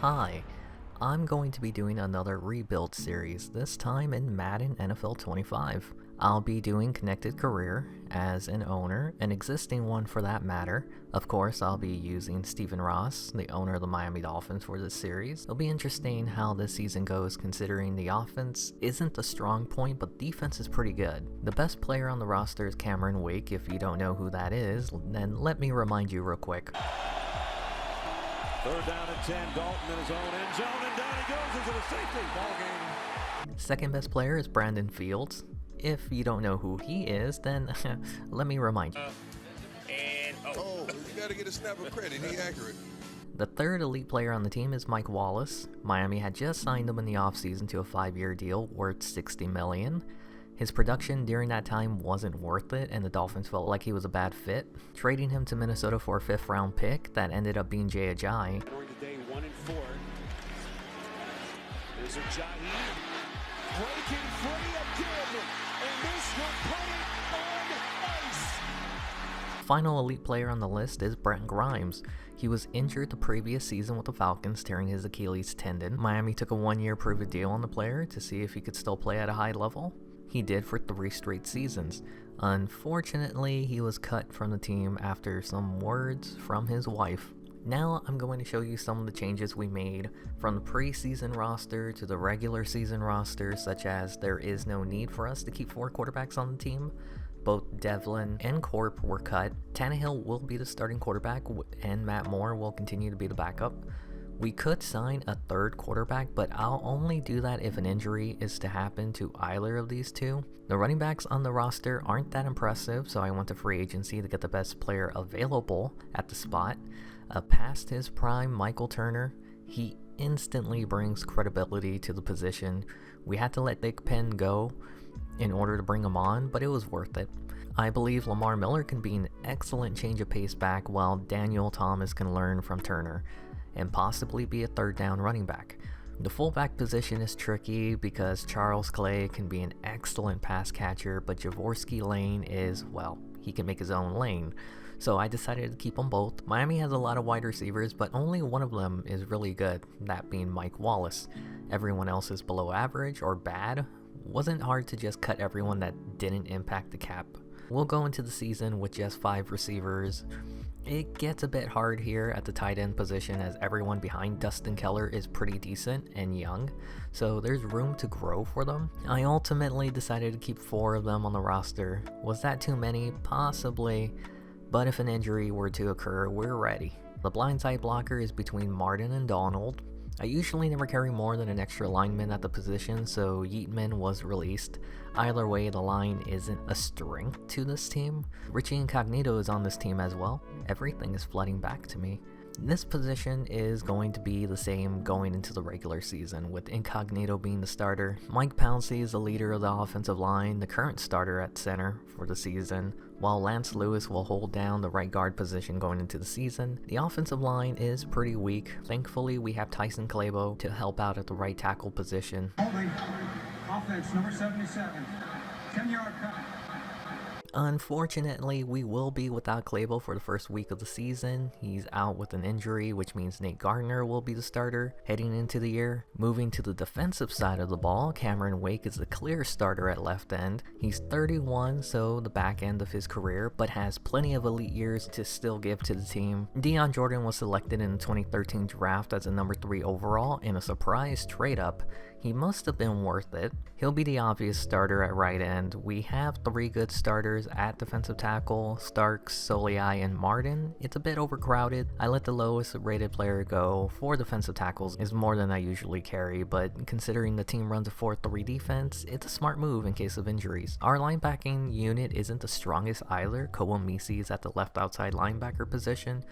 Hi, I'm going to be doing another rebuild series, this time in Madden NFL 25. I'll be doing Connected Career as an owner, an existing one for that matter. Of course, I'll be using Stephen Ross, the owner of the Miami Dolphins, for this series. It'll be interesting how this season goes considering the offense isn't the strong point, but defense is pretty good. The best player on the roster is Cameron Wake. If you don't know who that is, then let me remind you real quick. Third down and 10, Dalton in his own end zone, and down he goes into the safety. Ball game. Second best player is Brandon Fields. If you don't know who he is, then let me remind you. You gotta get a snap of credit, he accurate. The third elite player on the team is Mike Wallace. Miami had just signed him in the offseason to a 5-year deal worth $60 million. His production during that time wasn't worth it, and the Dolphins felt like he was a bad fit, trading him to Minnesota for a 5th round pick that ended up being Jay Ajayi. Going to day 1 and 4. There's Ajayi breaking free again, and this will put it on ice. Final elite player on the list is Brent Grimes. He was injured the previous season with the Falcons, tearing his Achilles tendon. Miami took a 1-year prove-it deal on the player to see if he could still play at a high level. He did for 3 straight seasons. Unfortunately, he was cut from the team after some words from his wife. Now I'm going to show you some of the changes we made from the preseason roster to the regular season roster, such as there is no need for us to keep 4 quarterbacks on the team. Both Devlin and Corp were cut. Tannehill will be the starting quarterback, and Matt Moore will continue to be the backup. We could sign a 3rd quarterback, but I'll only do that if an injury is to happen to either of these two. The running backs on the roster aren't that impressive, so I went to free agency to get the best player available at the spot. Past his prime, Michael Turner, he instantly brings credibility to the position. We had to let Big Pen go in order to bring him on, but it was worth it. I believe Lamar Miller can be an excellent change of pace back, while Daniel Thomas can learn from Turner and possibly be a 3rd down running back. The fullback position is tricky because Charles Clay can be an excellent pass catcher, but Javorsky Lane is, well, he can make his own lane. So I decided to keep them both. Miami has a lot of wide receivers, but only one of them is really good, that being Mike Wallace. Everyone else is below average or bad. Wasn't hard to just cut everyone that didn't impact the cap. We'll go into the season with just 5 receivers. It gets a bit hard here at the tight end position as everyone behind Dustin Keller is pretty decent and young, so there's room to grow for them. I ultimately decided to keep 4 of them on the roster. Was that too many? Possibly, but if an injury were to occur, we're ready. The blindside blocker is between Martin and Donald. I usually never carry more than an extra lineman at the position, so Yeatman was released. Either way, the line isn't a strength to this team. Richie Incognito is on this team as well. Everything is flooding back to me. This position is going to be the same going into the regular season, with Incognito being the starter. Mike Pouncey is the leader of the offensive line, the current starter at center for the season, while Lance Lewis will hold down the right guard position going into the season. The offensive line is pretty weak. Thankfully, we have Tyson Clabo to help out at the right tackle position. Holding. Offense, number 77. 10-yard cut. Unfortunately, we will be without Clabo for the first week of the season. He's out with an injury, which means Nate Gardner will be the starter heading into the year. Moving to the defensive side of the ball, Cameron Wake is the clear starter at left end. He's 31, so the back end of his career, but has plenty of elite years to still give to the team. Deion Jordan was selected in the 2013 draft as a number 3 overall in a surprise trade-up. He must have been worth it. He'll be the obvious starter at right end. We have 3 good starters at defensive tackle, Starks, Soliai, and Martin. It's a bit overcrowded. I let the lowest rated player go. 4 defensive tackles is more than I usually carry, but considering the team runs a 4-3 defense, it's a smart move in case of injuries. Our linebacking unit isn't the strongest either. Kowamisi is at the left outside linebacker position.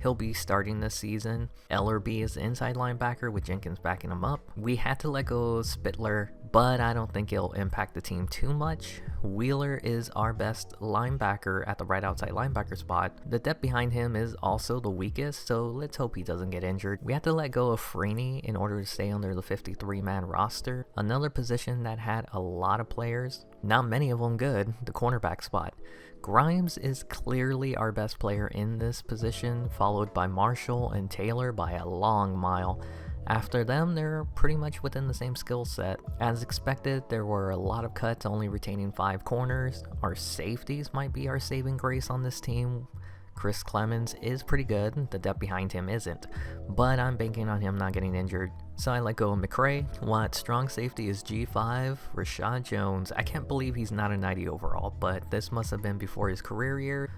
He'll be starting this season. Ellerby is the inside linebacker with Jenkins backing him up. We had to let go of Spittler, but I don't think it'll impact the team too much. Wheeler is our best linebacker at the right outside linebacker spot. The depth behind him is also the weakest, so let's hope he doesn't get injured. We had to let go of Freeney in order to stay under the 53-man roster. Another position that had a lot of players, not many of them good, the cornerback spot. Grimes is clearly our best player in this position, followed by Marshall and Taylor by a long mile. After them, they're pretty much within the same skill set. As expected, there were a lot of cuts, only retaining 5 corners. Our safeties might be our saving grace on this team. Chris Clemens is pretty good, the depth behind him isn't, but I'm banking on him not getting injured. So I let go of McRae. What strong safety is G5, Rashad Jones. I can't believe he's not a 90 overall, but this must have been before his career year.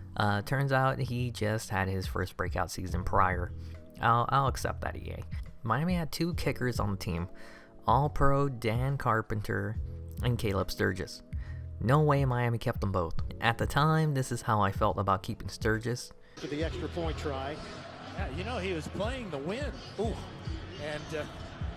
Turns out he just had his first breakout season prior. I'll accept that, EA. Miami had 2 kickers on the team, All-Pro Dan Carpenter and Caleb Sturgis. No way Miami kept them both. At the time, this is how I felt about keeping Sturgis. For the extra point try. Yeah, he was playing the win. Ooh, and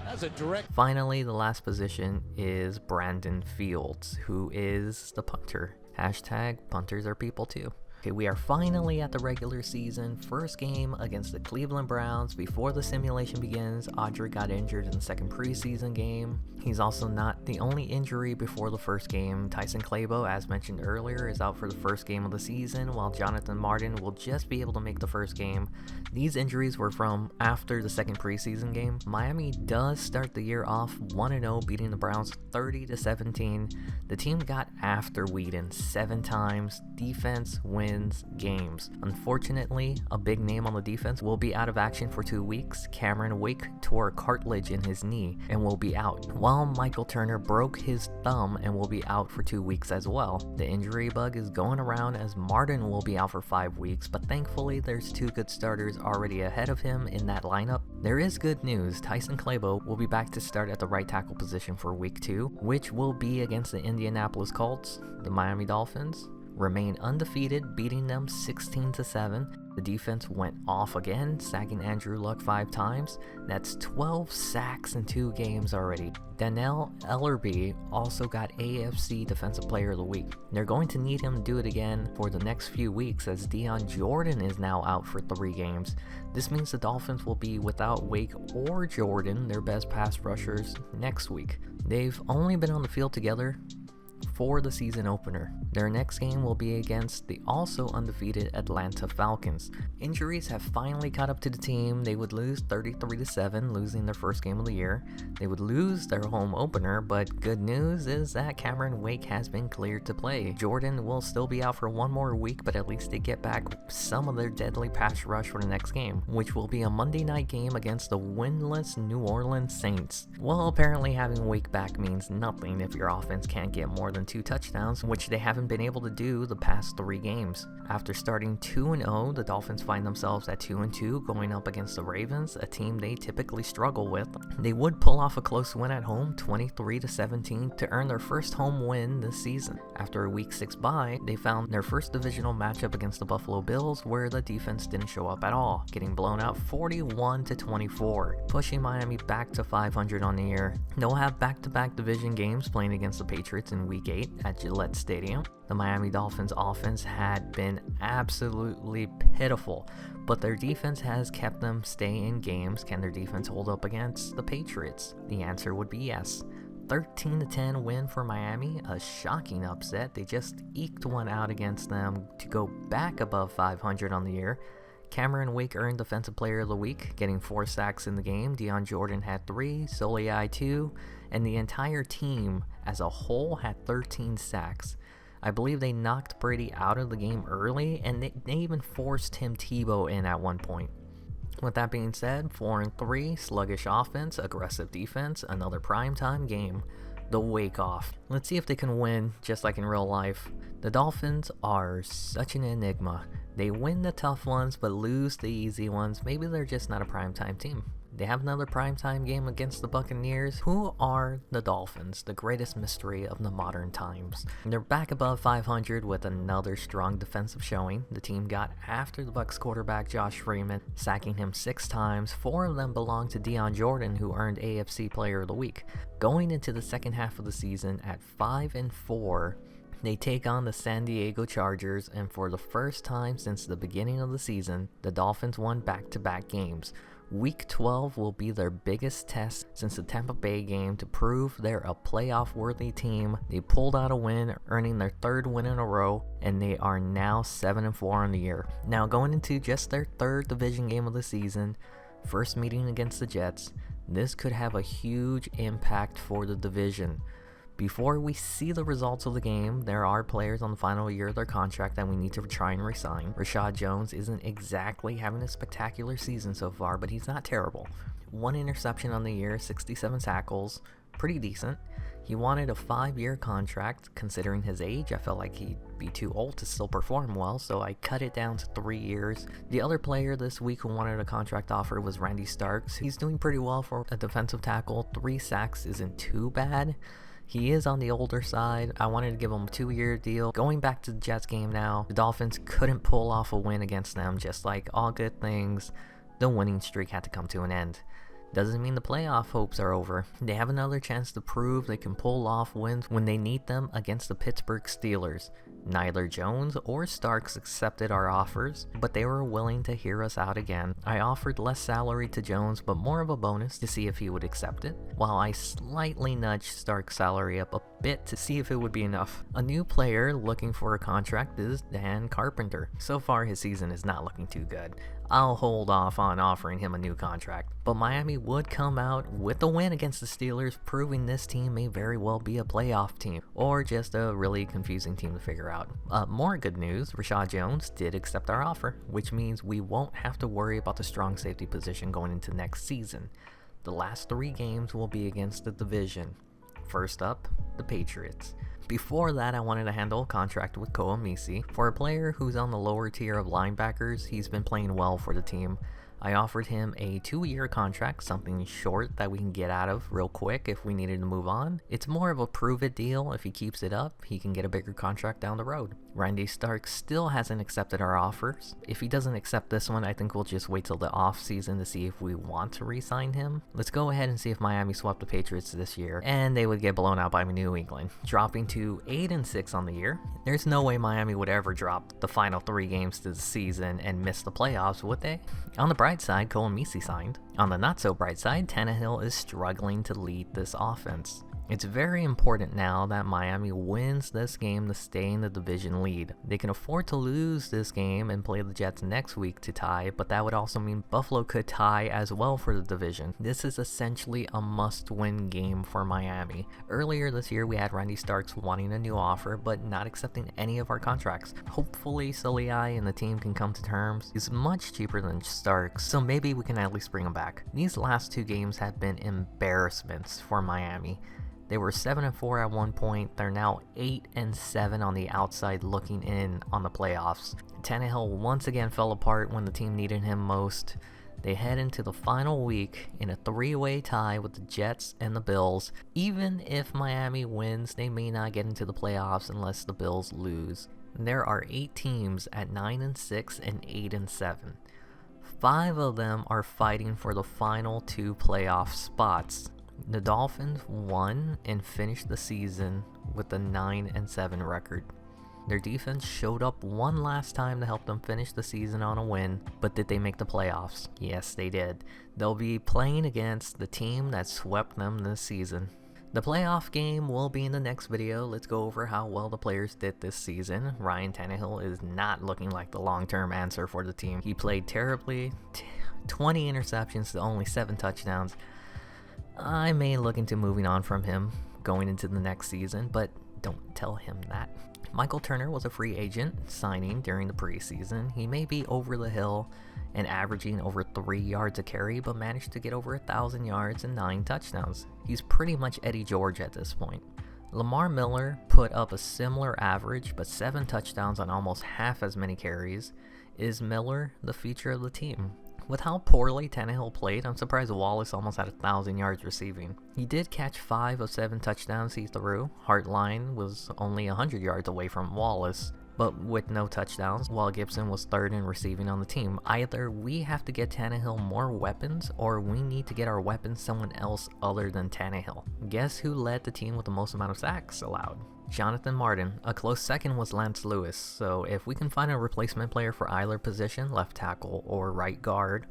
that's a direct. Finally, the last position is Brandon Fields, who is the punter. Hashtag punters are people too. Okay, we are finally at the regular season. First game against the Cleveland Browns. Before the simulation begins, Audrey got injured in the second preseason game. He's also not the only injury before the first game. Tyson Clabo, as mentioned earlier, is out for the first game of the season, while Jonathan Martin will just be able to make the first game. These injuries were from after the second preseason game. Miami does start the year off 1-0, beating the Browns 30-17. The team got after Whedon 7 times. Defense wins games. Unfortunately, a big name on the defense will be out of action for 2 weeks. Cameron Wake tore cartilage in his knee and will be out, while Michael Turner broke his thumb and will be out for 2 weeks as well. The injury bug is going around as Martin will be out for 5 weeks, but thankfully there's 2 good starters already ahead of him in that lineup. There is good news. Tyson Clabo will be back to start at the right tackle position for week 2, which will be against the Indianapolis Colts. The Miami Dolphins remain undefeated, beating them 16-7. The defense went off again, sacking Andrew Luck 5 times. That's 12 sacks in 2 games already. Danielle Ellerbe also got AFC Defensive Player of the Week. They're going to need him to do it again for the next few weeks, as Dion Jordan is now out for 3 games. This means the Dolphins will be without Wake or Jordan, their best pass rushers, next week. They've only been on the field together for the season opener. Their next game will be against the also undefeated Atlanta Falcons. Injuries have finally caught up to the team. They would lose 33-7, losing their first game of the year. They would lose their home opener, but good news is that Cameron Wake has been cleared to play. Jordan will still be out for 1 more week, but at least they get back some of their deadly pass rush for the next game, which will be a Monday night game against the winless New Orleans Saints. Well, apparently having Wake back means nothing if your offense can't get more than 2 touchdowns, which they haven't been able to do the past 3 games. After starting 2-0, the Dolphins find themselves at 2-2 going up against the Ravens, a team they typically struggle with. They would pull off a close win at home, 23-17, to earn their first home win this season. After a week 6 bye, they found their first divisional matchup against the Buffalo Bills, where the defense didn't show up at all, getting blown out 41-24, pushing Miami back to 500 on the year. They'll have back-to-back division games playing against the Patriots in week 8 at Gillette Stadium. The Miami Dolphins offense had been absolutely pitiful, but their defense has kept them staying in games. Can their defense hold up against the Patriots? The answer would be yes. 13-10 win for Miami, a shocking upset. They just eked one out against them to go back above 500 on the year. Cameron Wake earned Defensive Player of the Week, getting 4 sacks in the game. Dion Jordan had 3, Soliai 2, and the entire team as a whole had 13 sacks. I believe they knocked Brady out of the game early, and they even forced Tim Tebow in at one point. With that being said, 4-3, sluggish offense, aggressive defense, another primetime game, the Wake Off. Let's see if they can win, just like in real life. The Dolphins are such an enigma. They win the tough ones, but lose the easy ones. Maybe they're just not a primetime team. They have another primetime game against the Buccaneers. Who are the Dolphins? The greatest mystery of the modern times. They're back above 500 with another strong defensive showing. The team got after the Bucs quarterback Josh Freeman, sacking him 6 times. 4 of them belong to Dion Jordan, who earned AFC Player of the Week. Going into the second half of the season at 5-4, they take on the San Diego Chargers, and for the first time since the beginning of the season, the Dolphins won back-to-back games. Week 12 will be their biggest test since the Tampa Bay game to prove they're a playoff-worthy team. They pulled out a win, earning their 3rd win in a row, and they are now 7-4 on the year. Now, going into just their 3rd division game of the season, First meeting against the Jets, this could have a huge impact for the division. Before we see the results of the game, there are players on the final year of their contract that we need to try and resign. Rashad Jones isn't exactly having a spectacular season so far, but he's not terrible. 1 interception on the year, 67 tackles, pretty decent. He wanted a 5-year contract. Considering his age, I felt like he'd be too old to still perform well, so I cut it down to 3 years. The other player this week who wanted a contract offer was Randy Starks. He's doing pretty well for a defensive tackle. 3 sacks isn't too bad. He is on the older side. I wanted to give him a 2-year deal. Going back to the Jets game now, the Dolphins couldn't pull off a win against them. Just like all good things, the winning streak had to come to an end. Doesn't mean the playoff hopes are over. They have another chance to prove they can pull off wins when they need them against the Pittsburgh Steelers. Neither Jones or Starks accepted our offers, but they were willing to hear us out again. I offered less salary to Jones, but more of a bonus to see if he would accept it, while I slightly nudged Starks' salary up a bit to see if it would be enough. A new player looking for a contract is Dan Carpenter. So far his season is not looking too good. I'll hold off on offering him a new contract, but Miami would come out with a win against the Steelers, proving this team may very well be a playoff team, or just a really confusing team to figure out. More good news, Rashad Jones did accept our offer, which means we won't have to worry about the strong safety position going into next season. The last 3 games will be against the division. First up, the Patriots. Before that, I wanted to handle a contract with Koamisi. For a player who's on the lower tier of linebackers, he's been playing well for the team. I offered him a 2-year contract, something short that we can get out of real quick if we needed to move on. It's more of a prove-it deal. If he keeps it up, he can get a bigger contract down the road. Randy Starks still hasn't accepted our offers. If he doesn't accept this one, I think we'll just wait till the off-season to see if we want to re-sign him. Let's go ahead and see if Miami swept the Patriots this year, and they would get blown out by New England, dropping to 8-6 on the year. There's no way Miami would ever drop the final 3 games to the season and miss the playoffs, would they? On the bright side, Koamisi signed. On the not so bright side, Tannehill is struggling to lead this offense. It's very important now that Miami wins this game to stay in the division lead. They can afford to lose this game and play the Jets next week to tie, but that would also mean Buffalo could tie as well for the division. This is essentially a must-win game for Miami. Earlier this year, we had Randy Starks wanting a new offer, but not accepting any of our contracts. Hopefully, Soliai and the team can come to terms. He's much cheaper than Starks, so maybe we can at least bring him back. These last 2 games have been embarrassments for Miami. They were 7-4 at one point. They're now 8-7 on the outside looking in on the playoffs. Tannehill once again fell apart when the team needed him most. They head into the final week in a 3-way tie with the Jets and the Bills. Even if Miami wins, they may not get into the playoffs unless the Bills lose. There are 8 teams at 9-6 and 8-7. 5 of them are fighting for the final 2 playoff spots. The Dolphins won and finished the season with a 9-7 record. Their defense showed up one last time to help them finish the season on a win, but did they make the playoffs? Yes, they did. They'll be playing against the team that swept them this season. The playoff game will be in the next video. Let's go over how well the players did this season. Ryan Tannehill is not looking like the long-term answer for the team. He played terribly, 20 interceptions to only 7 touchdowns. I may look into moving on from him going into the next season, but don't tell him that. Michael Turner was a free agent signing during the preseason. He may be over the hill and averaging over 3 yards a carry, but managed to get over 1,000 yards and 9 touchdowns. He's pretty much Eddie George at this point. Lamar Miller put up a similar average, but 7 touchdowns on almost half as many carries. Is Miller the future of the team? With how poorly Tannehill played, I'm surprised Wallace almost had 1,000 yards receiving. He did catch 5 of 7 touchdowns he threw. Hartline was only 100 yards away from Wallace, but with no touchdowns, while Gibson was 3rd in receiving on the team. Either we have to get Tannehill more weapons, or we need to get our weapons someone else other than Tannehill. Guess who led the team with the most amount of sacks allowed? Jonathan Martin. A close second was Lance Lewis, so if we can find a replacement player for either position, left tackle or right guard,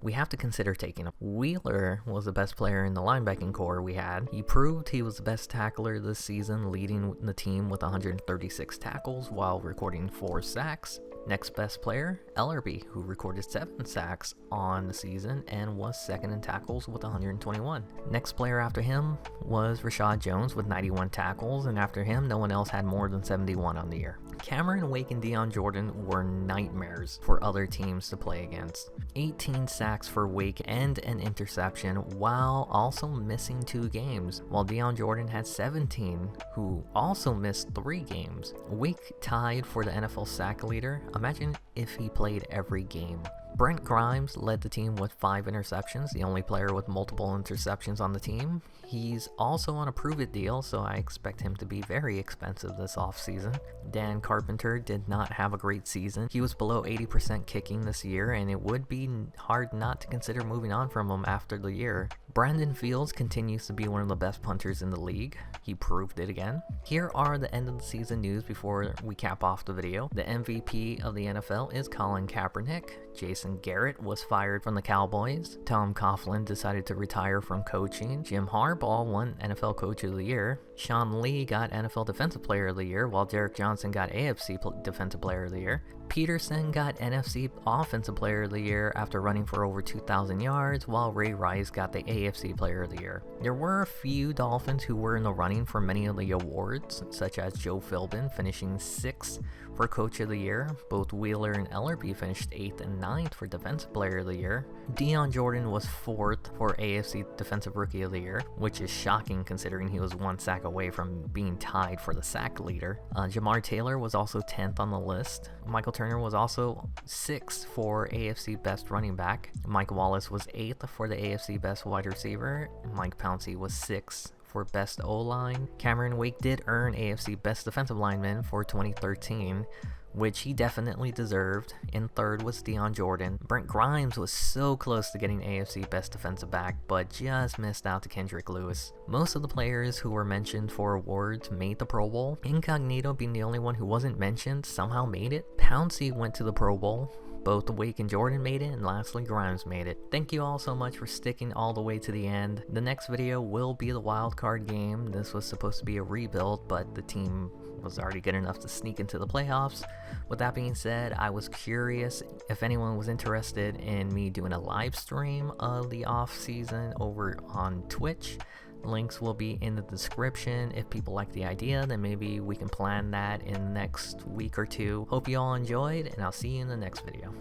we have to consider taking him. Wheeler was the best player in the linebacking core we had. He proved he was the best tackler this season, leading the team with 136 tackles while recording 4 sacks. Next best player, Ellerby, who recorded 7 sacks on the season and was second in tackles with 121. Next player after him was Rashad Jones with 91 tackles, and after him, no one else had more than 71 on the year. Cameron Wake and Dion Jordan were nightmares for other teams to play against. 18 sacks for Wake and an interception, while also missing 2 games, while Dion Jordan had 17, who also missed 3 games. Wake tied for the NFL sack leader. Imagine if he played every game. Brent Grimes led the team with 5 interceptions, the only player with multiple interceptions on the team. He's also on a prove-it deal, so I expect him to be very expensive this offseason. Dan Carpenter did not have a great season. He was below 80% kicking this year, and it would be hard not to consider moving on from him after the year. Brandon Fields continues to be one of the best punters in the league. He proved it again. Here are the end of the season news before we cap off the video. The MVP of the NFL is Colin Kaepernick. Jason Garrett was fired from the Cowboys. Tom Coughlin decided to retire from coaching. Jim Harbaugh won NFL Coach of the Year. Sean Lee got NFL Defensive Player of the Year, while Derek Johnson got AFC Defensive Player of the Year. Peterson got NFC Offensive Player of the Year after running for over 2,000 yards, while Ray Rice got the AFC Player of the Year. There were a few Dolphins who were in the running for many of the awards, such as Joe Philbin finishing 6th for Coach of the Year. Both Wheeler and Ellerby finished 8th and 9th for Defensive Player of the Year. Dion Jordan was 4th for AFC Defensive Rookie of the Year, which is shocking considering he was 1 sack away from being tied for the sack leader. Jamar Taylor was also 10th on the list. Michael Turner was also 6th for AFC Best Running Back. Mike Wallace was 8th for the AFC Best Wide Receiver. Mike Pouncey was 6th for Best O-Line. Cameron Wake did earn AFC Best Defensive Lineman for 2013, which he definitely deserved. In 3rd was Dion Jordan. Brent Grimes was so close to getting AFC Best Defensive Back, but just missed out to Kendrick Lewis. Most of the players who were mentioned for awards made the Pro Bowl. Incognito, being the only one who wasn't mentioned, somehow made it. Pouncey went to the Pro Bowl. Both Wake and Jordan made it, and lastly Grimes made it. Thank you all so much for sticking all the way to the end. The next video will be the wild card game. This was supposed to be a rebuild, but the team was already good enough to sneak into the playoffs. With that being said, I was curious if anyone was interested in me doing a live stream of the off season over on Twitch. Links will be in the description. If people like the idea, then maybe we can plan that in the next week or 2. Hope you all enjoyed, and I'll see you in the next video.